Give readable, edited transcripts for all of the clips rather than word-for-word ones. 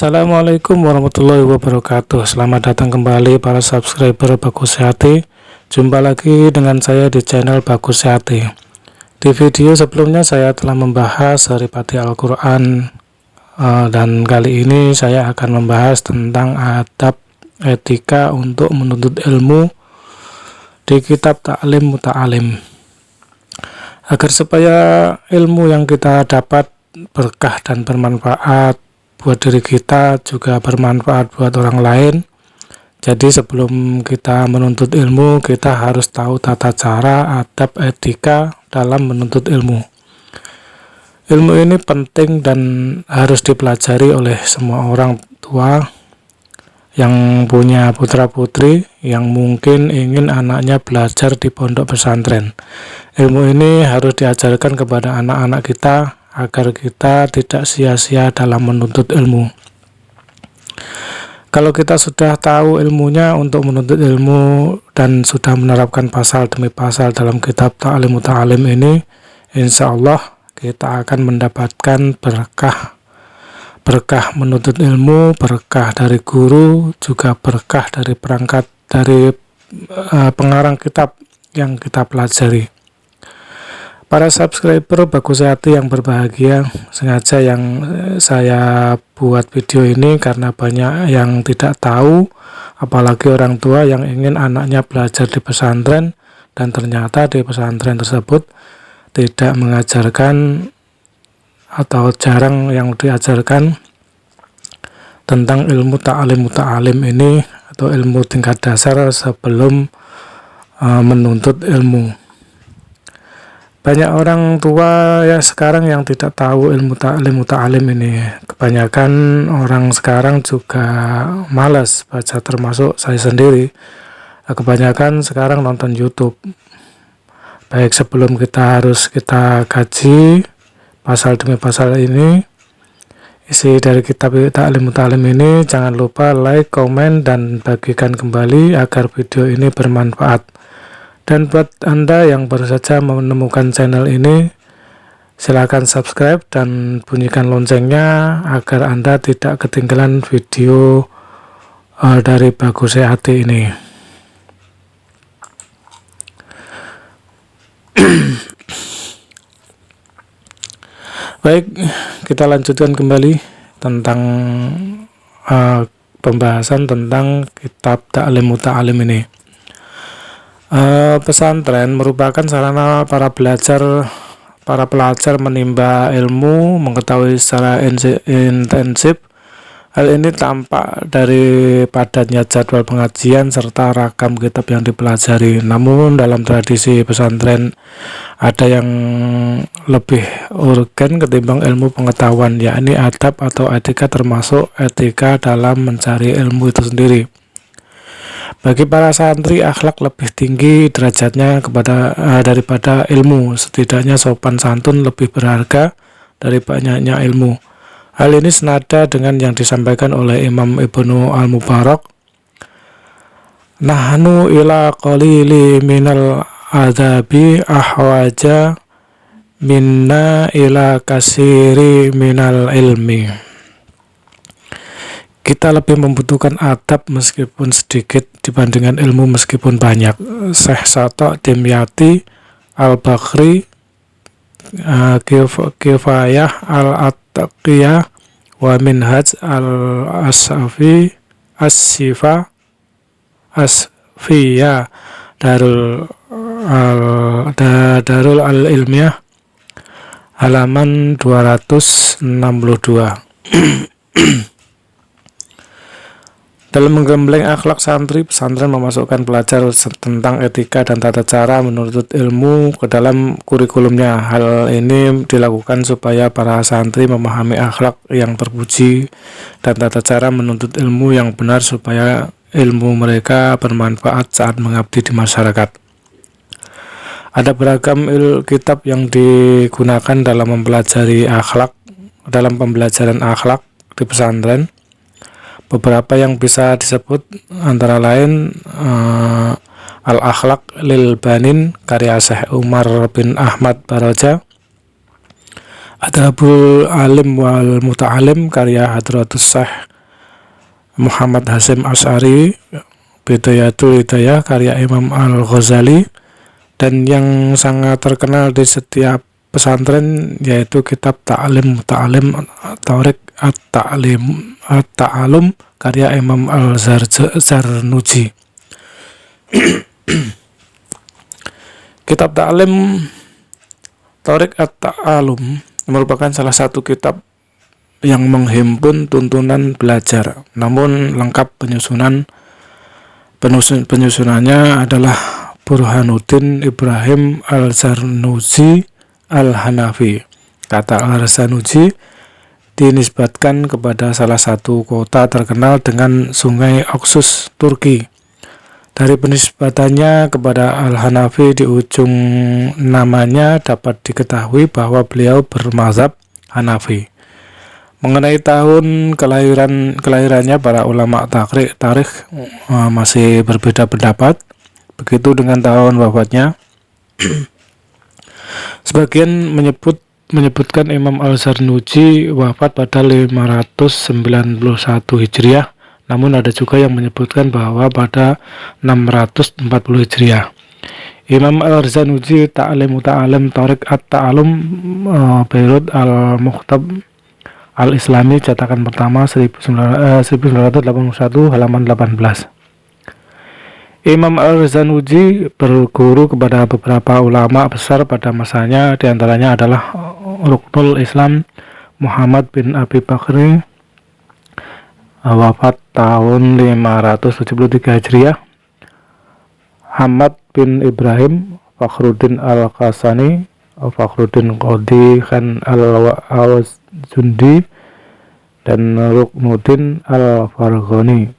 Assalamualaikum warahmatullahi wabarakatuh. Selamat datang kembali para subscriber Bagus Sehati. Jumpa lagi dengan saya di channel Bagus Sehati. Di video sebelumnya saya telah membahas Saripati Al-Quran, dan kali ini saya akan membahas tentang adab etika untuk menuntut ilmu di kitab Ta'lim Muta'alim. Agar supaya ilmu yang kita dapat berkah dan bermanfaat buat diri kita, juga bermanfaat buat orang lain. Jadi sebelum kita menuntut ilmu, kita harus tahu tata cara, adab, etika dalam menuntut ilmu. Ilmu ini penting dan harus dipelajari oleh semua orang tua yang punya putra-putri yang mungkin ingin anaknya belajar di pondok pesantren. Ilmu ini harus diajarkan kepada anak-anak kita agar kita tidak sia-sia dalam menuntut ilmu. Kalau kita sudah tahu ilmunya untuk menuntut ilmu dan sudah menerapkan pasal demi pasal dalam kitab Ta'lim Muta'alim ini, insya Allah kita akan mendapatkan berkah menuntut ilmu, berkah dari guru, juga berkah dari perangkat dari pengarang kitab yang kita pelajari. Para subscriber Bagus Sehati yang berbahagia, sengaja yang saya buat video ini karena banyak yang tidak tahu, apalagi orang tua yang ingin anaknya belajar di pesantren dan ternyata di pesantren tersebut tidak mengajarkan atau jarang yang diajarkan tentang ilmu Ta'lim Muta'alim ini atau ilmu tingkat dasar sebelum menuntut ilmu. Banyak orang tua ya sekarang yang tidak tahu ilmu Ta'lim Muta'alim ini. Kebanyakan orang sekarang juga malas baca, termasuk saya sendiri. Kebanyakan sekarang nonton YouTube. Baik sebelum kita kaji pasal demi pasal ini, isi dari kitab Ta'lim Muta'alim ini, jangan lupa like, komen, dan bagikan kembali agar video ini bermanfaat. Dan buat Anda yang baru saja menemukan channel ini, silakan subscribe dan bunyikan loncengnya agar Anda tidak ketinggalan video dari Bagus Sehati ini. Baik, kita lanjutkan kembali tentang pembahasan tentang kitab Ta'lim Muta'alim ini. Pesantren merupakan sarana para pelajar menimba ilmu, mengetahui secara intensif. Hal ini tampak dari padatnya jadwal pengajian serta ragam kitab yang dipelajari. Namun dalam tradisi pesantren ada yang lebih urgen ketimbang ilmu pengetahuan, yakni adab atau etika, termasuk etika dalam mencari ilmu itu sendiri. Bagi para santri, akhlak lebih tinggi derajatnya daripada ilmu. Setidaknya sopan santun lebih berharga dari banyaknya ilmu. Hal ini senada dengan yang disampaikan oleh Imam Ibnu Al-Mubarak. Nahnu ila qalili minal adabi ahwaja minna ila kasiri minal ilmi. Kita lebih membutuhkan adab meskipun sedikit dibandingkan ilmu meskipun banyak. Syekh Sato Dimyati Al-Bakri Kifayah Al-Attaqiyah wa Minhaj Al-Asfi As-Sifa Asfiya Darul Al-Ilmiyah halaman 262. Dalam menggembleng akhlak santri, pesantren memasukkan pelajar tentang etika dan tata cara menuntut ilmu ke dalam kurikulumnya. Hal ini dilakukan supaya para santri memahami akhlak yang terpuji dan tata cara menuntut ilmu yang benar supaya ilmu mereka bermanfaat saat mengabdi di masyarakat. Ada beragam kitab yang digunakan dalam mempelajari akhlak, dalam pembelajaran akhlak di pesantren. Beberapa yang bisa disebut antara lain Al-Akhlaq lil Banin karya Syekh Umar bin Ahmad Baraja, Adabul Alim wal Muta'alim karya Hadratus Syekh Muhammad Hasyim Asy'ari, Bidayatul Hidayah karya Imam Al-Ghazali, dan yang sangat terkenal di setiap pesantren yaitu kitab Ta'lim Muta'alim Thariq At-Ta'alum karya Imam Al-Zarnuji. Kitab Ta'lim Thariq At-Ta'alum merupakan salah satu kitab yang menghimpun tuntunan belajar, namun lengkap penyusunannya adalah Burhanuddin Ibrahim Al-Zarnuji Al-Hanafi. Kata Al-Zarnuji dinisbatkan kepada salah satu kota terkenal dengan sungai Oxus, Turki. Dari penisbatannya kepada Al-Hanafi di ujung namanya dapat diketahui bahwa beliau bermazhab Hanafi. Mengenai tahun kelahirannya, para ulama tarikh masih berbeda pendapat. Begitu dengan tahun wafatnya. Sebagian menyebutkan Imam Al-Zarnuji wafat pada 591 Hijriah, namun ada juga yang menyebutkan bahwa pada 640 Hijriah. Imam Al-Zarnuji Ta'lim Muta'alim Thariq At-Ta'alum Beirut Al-Mukhtab Al-Islami, cetakan pertama 1981, halaman 18. Imam Al-Zarnuji berguru kepada beberapa ulama besar pada masanya, diantaranya adalah Ruknul Islam Muhammad bin Abi Bakri, wafat tahun 573 Hijriah, Hamad bin Ibrahim, Fakhruddin Al-Qasani, Fakhruddin Qadi Khan Al-Awzundi, dan Ruknuddin Al-Farghani.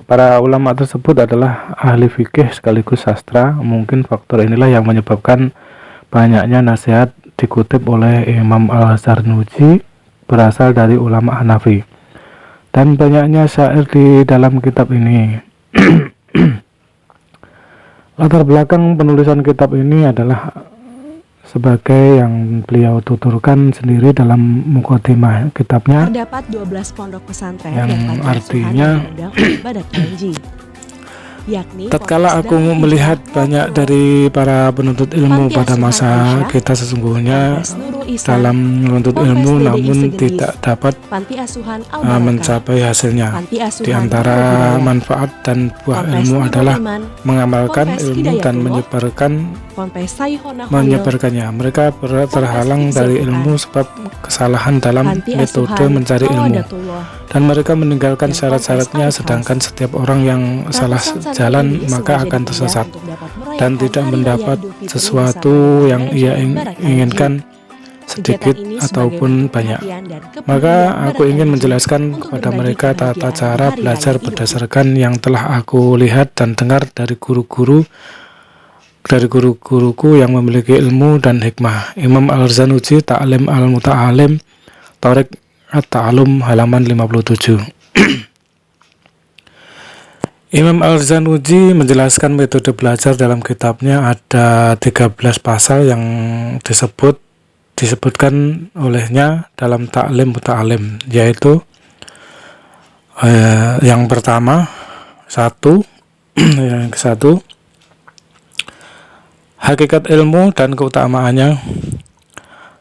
Para ulama tersebut adalah ahli fikih sekaligus sastra. Mungkin faktor inilah yang menyebabkan banyaknya nasihat dikutip oleh Imam Al-Zarnuji berasal dari ulama Hanafi, dan banyaknya syair di dalam kitab ini. Latar belakang penulisan kitab ini adalah sebagai yang beliau tuturkan sendiri dalam mukadimah kitabnya. Terdapat 12 pondok pesantren yang artinya ibadat PNJ, yakni tatkala aku melihat banyak dari para penuntut ilmu pada masa kita sesungguhnya dalam menuntut ilmu namun tidak dapat mencapai hasilnya. Di antara manfaat dan buah ilmu adalah mengamalkan ilmu dan menyebarkannya. Mereka terhalang dari ilmu sebab kesalahan dalam metode mencari ilmu, dan mereka meninggalkan syarat-syaratnya, sedangkan setiap orang yang salah jalan maka akan tersesat dan tidak mendapat sesuatu yang ia inginkan, sedikit ataupun banyak. Maka aku ingin menjelaskan kepada mereka tata cara belajar berdasarkan yang telah aku lihat dan dengar dari guru-guruku yang memiliki ilmu dan hikmah. Imam Al-Zarnuji Ta'lim Al-Muta'alim Thariq At-Ta'alum, halaman 57. Imam Al-Zarnuji menjelaskan metode belajar dalam kitabnya. Ada 13 pasal yang disebutkan olehnya dalam Ta'lim Muta'alim, yaitu yang pertama yang ke-1 hakikat ilmu dan keutamaannya.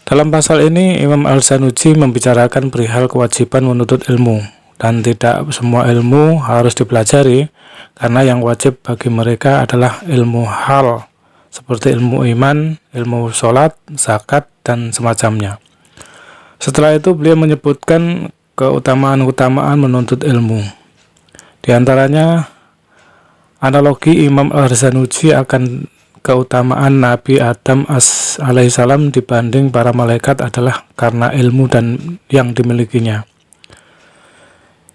Dalam pasal ini Imam Al-Zarnuji membicarakan perihal kewajiban menuntut ilmu, dan tidak semua ilmu harus dipelajari, karena yang wajib bagi mereka adalah ilmu hal seperti ilmu iman, ilmu sholat, zakat, dan semacamnya. Setelah itu beliau menyebutkan keutamaan-keutamaan menuntut ilmu. Di antaranya analogi Imam Al-Zarnuji akan keutamaan Nabi Adam alaihissalam dibanding para malaikat adalah karena ilmu dan yang dimilikinya.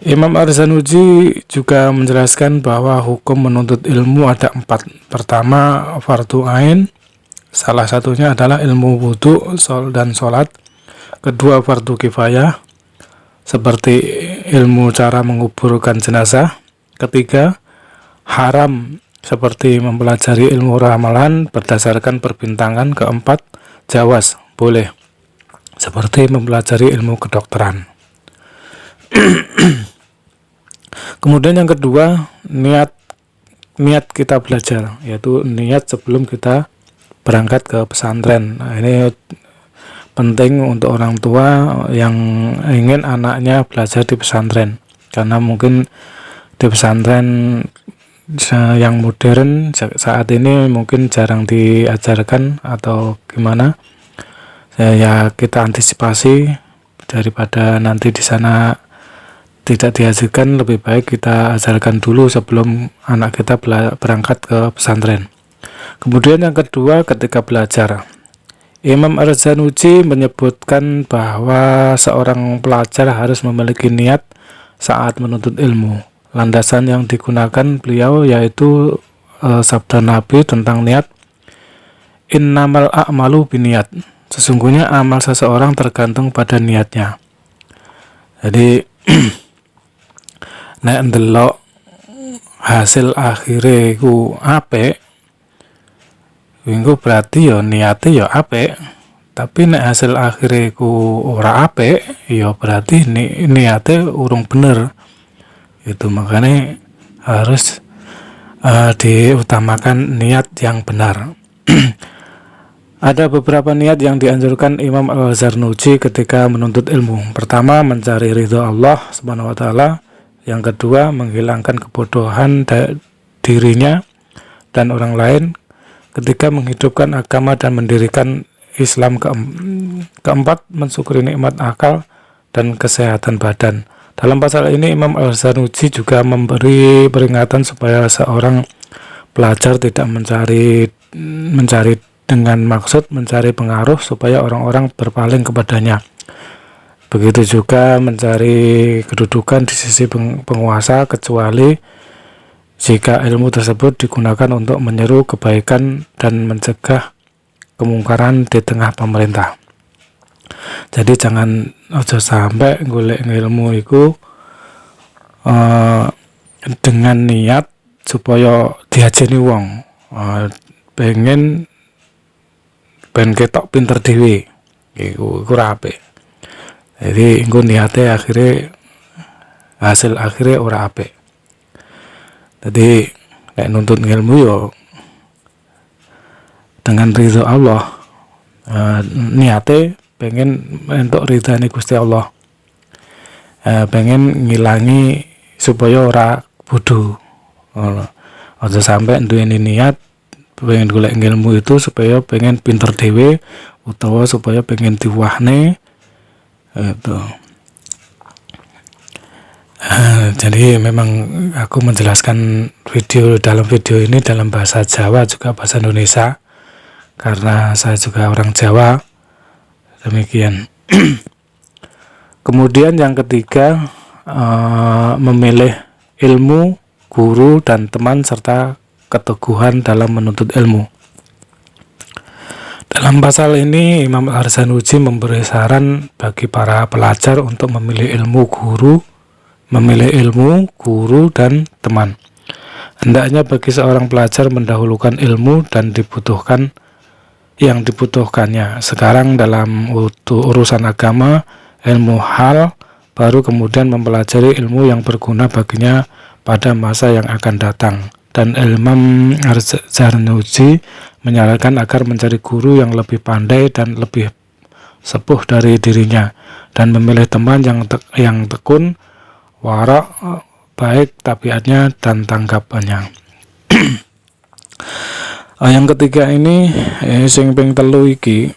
Imam Al-Zarnuji juga menjelaskan bahwa hukum menuntut ilmu ada 4. Pertama, fardu ain, salah satunya adalah ilmu wudhu dan sholat. Kedua, fardu kifayah, seperti ilmu cara menguburkan jenazah. Ketiga, haram, seperti mempelajari ilmu ramalan berdasarkan perbintangan. Keempat, jawaz, boleh, seperti mempelajari ilmu kedokteran. Kemudian yang kedua, niat kita belajar, yaitu niat sebelum kita berangkat ke pesantren. Nah, ini penting untuk orang tua yang ingin anaknya belajar di pesantren, karena mungkin di pesantren yang modern saat ini mungkin jarang diajarkan atau gimana. Ya kita antisipasi daripada nanti di sana tidak dihasilkan, lebih baik kita ajarkan dulu sebelum anak kita berangkat ke pesantren. Kemudian yang kedua, ketika belajar, Imam Ar-Razanuji menyebutkan bahwa seorang pelajar harus memiliki niat saat menuntut ilmu. Landasan yang digunakan beliau yaitu sabda Nabi tentang niat, innamal a'malu biniat. Sesungguhnya amal seseorang tergantung pada niatnya. Jadi nek ndelok hasil akhire iku apik, iku berarti ya niate ya apik. Tapi nek hasil akhire iku ora apik, ya berarti niate urung bener. Itu makanya harus diutamakan niat yang benar. Ada beberapa niat yang dianjurkan Imam Al-Zarnuji ketika menuntut ilmu. Pertama, mencari ridho Allah Subhanahu wa taala. Yang kedua, menghilangkan kebodohan dirinya dan orang lain ketika menghidupkan agama dan mendirikan Islam. Keempat, mensyukuri nikmat akal dan kesehatan badan. Dalam pasal ini Imam Al-Zarnuji juga memberi peringatan supaya seorang pelajar tidak mencari dengan maksud mencari pengaruh supaya orang-orang berpaling kepadanya. Begitu juga mencari kedudukan di sisi penguasa, kecuali jika ilmu tersebut digunakan untuk menyeru kebaikan dan mencegah kemungkaran di tengah pemerintah. Jadi jangan aja sampai golek ilmu itu dengan niat supaya diajeni wong, pengen ketok pinter dhewe, iku ora apik. Jadi engko niate hasil akhirnya ora apik. Jadi nek nuntut ilmu yo dengan ridho Allah, niate pengen entuk ridhane Gusti Allah, pengen ngilangi supaya ora bodho. Aja sampai duweni niat pengen golek ilmu itu supaya pengen pinter dhewe utawa supaya pengen diwahne itu. Jadi memang aku menjelaskan dalam video ini dalam bahasa Jawa juga bahasa Indonesia karena saya juga orang Jawa. Demikian. Kemudian yang ketiga, memilih ilmu, guru dan teman serta keteguhan dalam menuntut ilmu. Dalam pasal ini Imam Ar-Razanuji memberi saran bagi para pelajar untuk memilih ilmu, guru dan teman. Hendaknya bagi seorang pelajar mendahulukan ilmu dan yang dibutuhkannya sekarang dalam urusan agama, ilmu hal, baru kemudian mempelajari ilmu yang berguna baginya pada masa yang akan datang. Dan Imam Ar-Razanuji menyarankan agar mencari guru yang lebih pandai dan lebih sepuh dari dirinya, dan memilih teman yang tekun, warak, baik tabiatnya dan tanggapannya. Yang ketiga ini sing ping telu iki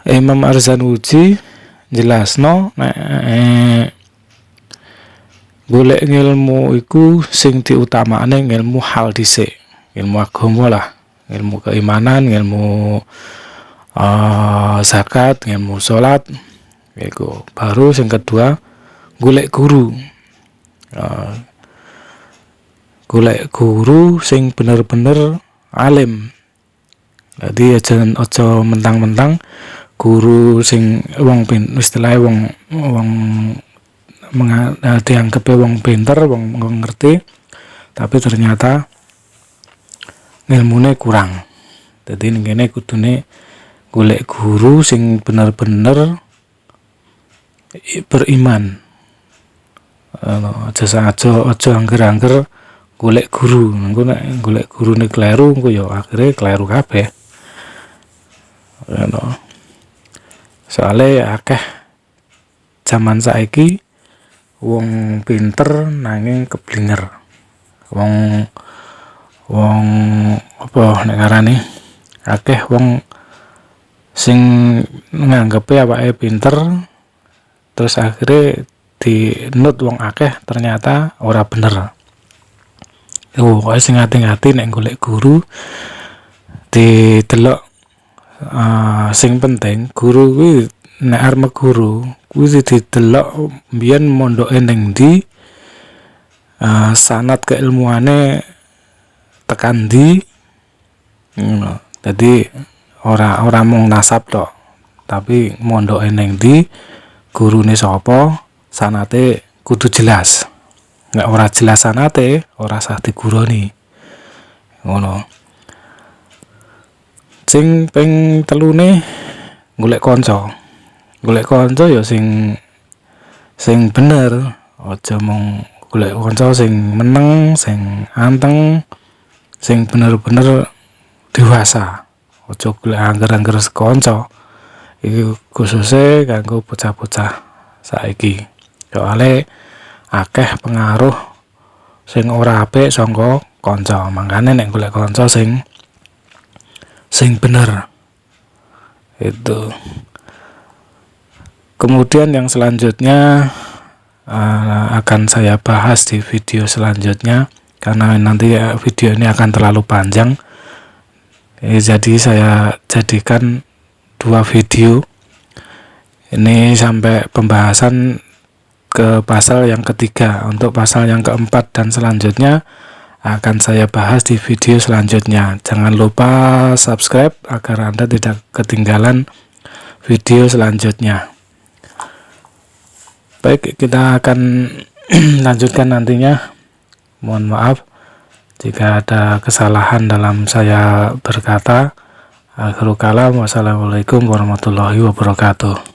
Imam Ar-Razanuji jelasno golek ilmu iku sing diutamakne ilmu hal dhisik, ilmu agama lah, ilmu keimanan, ilmu zakat, ilmu salat. Iku baru sing kedua golek guru. Golek guru sing bener-bener alim. Jadi aja mentang-mentang guru sing wong istilahnya wong dianggap wong pinter, wong ngerti, tapi ternyata ilmune kurang. Jadi ngene kudune golek guru sing bener-bener beriman. Aja angger-angger golek guru. Engko nek golek gurune kleru engko ya akhire kleru kabeh. Soale akeh zaman saiki wong pinter nanging keblinger. Wong apa nek ngarani akeh wong sing nganggepe awake pinter terus akhirnya dinut wong akeh ternyata ora bener. Kok sing ngati-ngati nek golek guru didelok sing penting guru kuwi nek arep guru kuwi didelok mbiyen mondoke ning ndi, sanad keilmuane tekan ndi. Jadi ora mung nasab tok, tapi mondoke ning ndi, gurune sapa, sanate kudu jelas. Nek ora jelas sanate, ora sah diguroni. Ngono. Sing ping telune golek kanca. Golek kanca ya sing bener, aja mung golek kanca sing meneng, sing anteng, sing bener-bener dewasa. Aja golek angger-angger kanca. Iki khususnya kanggo bocah-bocah saiki. Soale akeh pengaruh sing ora apik saka kanca. Mangkane nek golek kanca sing bener. Itu. Kemudian yang selanjutnya akan saya bahas di video selanjutnya karena nanti video ini akan terlalu panjang. Jadi saya jadikan 2 video. Ini sampai pembahasan ke pasal yang ketiga. Untuk pasal yang keempat dan selanjutnya akan saya bahas di video selanjutnya. Jangan lupa subscribe agar Anda tidak ketinggalan video selanjutnya. Baik, kita akan lanjutkan nantinya. Mohon maaf jika ada kesalahan dalam saya berkata. Akhirul kalam, wassalamualaikum warahmatullahi wabarakatuh.